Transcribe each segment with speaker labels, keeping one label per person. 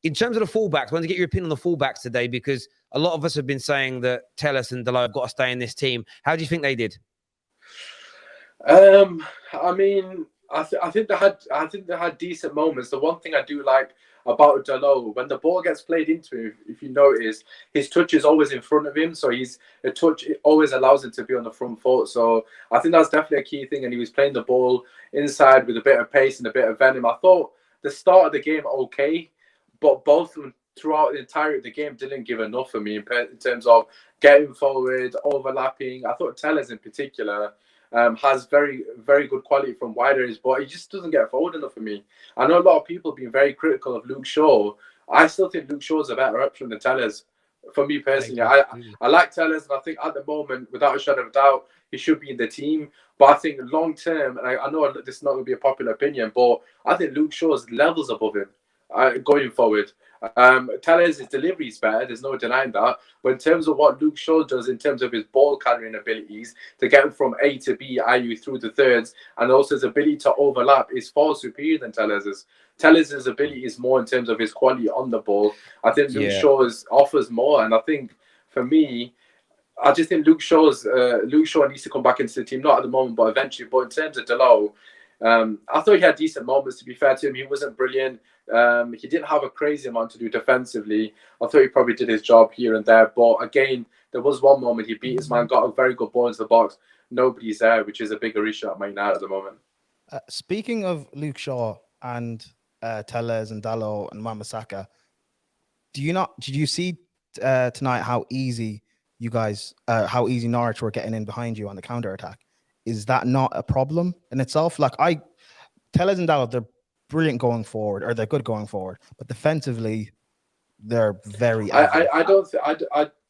Speaker 1: in terms of the fullbacks, I want to get your opinion on the fullbacks today, because a lot of us have been saying that Terrace and Dalot have got to stay in this team. How do you think they did?
Speaker 2: I mean, I think they had decent moments. The one thing I do like about Dalot, when the ball gets played into him, if you notice, his touch is always in front of him, so a touch always allows him to be on the front foot. So I think that's definitely a key thing. And he was playing the ball inside with a bit of pace and a bit of venom. I thought the start of the game okay, but both of them throughout the entirety of the game didn't give enough for me in terms of getting forward, overlapping. I thought Tellez in particular has very, very good quality from wide areas, but he just doesn't get forward enough for me. I know a lot of people have been very critical of Luke Shaw. I still think Luke Shaw is a better option than Tellez. For me personally, I like Tellez, and I think at the moment, without a shadow of a doubt, he should be in the team. But I think long term, and I know this is not going to be a popular opinion, but I think Luke Shaw's levels above him going forward. Tellez's delivery is better, there's no denying that. But in terms of what Luke Shaw does in terms of his ball carrying abilities to get him from A to B, i.e. through the thirds, and also his ability to overlap is far superior than Tellez's. Tellez's ability is more in terms of his quality on the ball. I think Luke Shaw offers more, and I think for me, I just think Luke Shaw needs to come back into the team, not at the moment, but eventually. But in terms of Dalot, I thought he had decent moments, to be fair to him. He wasn't brilliant. He didn't have a crazy amount to do defensively. I thought he probably did his job here and there. But again, there was one moment he beat his man, got a very good ball into the box. Nobody's there, which is a bigger issue at Man United at the moment.
Speaker 3: Speaking of Luke Shaw and Tellez and Dalot and Wan-Bissaka, did you see tonight how easy Norwich were getting in behind you on the counter attack? Is that not a problem in itself? Like Tellez and Dalot, they're brilliant going forward, or they're good going forward, but defensively, they're very.
Speaker 2: That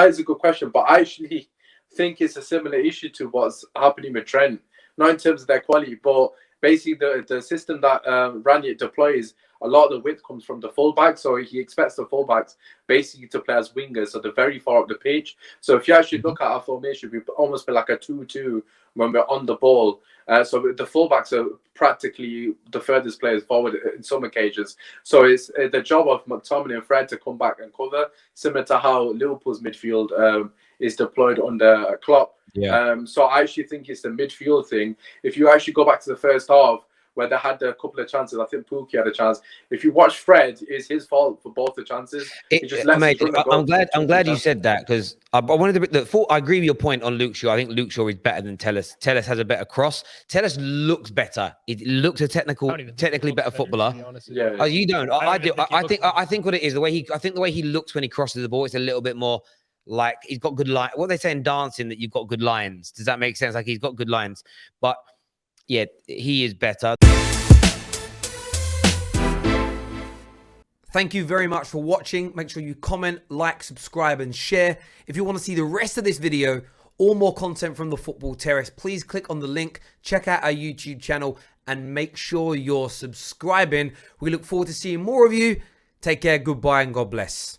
Speaker 2: is a good question, but I actually think it's a similar issue to what's happening with Trent, not in terms of their quality, but basically the system that Ranić deploys. A lot of the width comes from the fullback, so he expects the fullbacks basically to play as wingers, so they're very far up the pitch. So if you actually look at our formation, we almost feel like a 2-2 when we're on the ball. So the fullbacks are practically the furthest players forward in some occasions. So it's the job of McTominay and Fred to come back and cover, similar to how Liverpool's midfield is deployed under Klopp.
Speaker 1: Yeah.
Speaker 2: So I actually think it's the midfield thing. If you actually go back to the first half, where they had a couple of chances, I think Pookie had a chance. If you watch Fred, it's his fault for both the chances.
Speaker 1: I'm glad you said that, because I wanted to. I agree with your point on Luke Shaw. I think Luke Shaw is better than Tellez. Tellez has a better cross. Tellez looks better. It looks a technically better footballer.
Speaker 2: Yeah.
Speaker 1: Oh, you don't. I do. I think what it is, the way he looks when he crosses the ball, it's a little bit more like he's got good line. What they say in dancing, that you've got good lines. Does that make sense? Like he's got good lines, but yeah, he is better. Thank you very much for watching. Make sure you comment, like, subscribe, and share. If you want to see the rest of this video or more content from the Football Terrace, please click on the link, check out our YouTube channel, and make sure you're subscribing. We look forward to seeing more of you. Take care, goodbye, and God bless.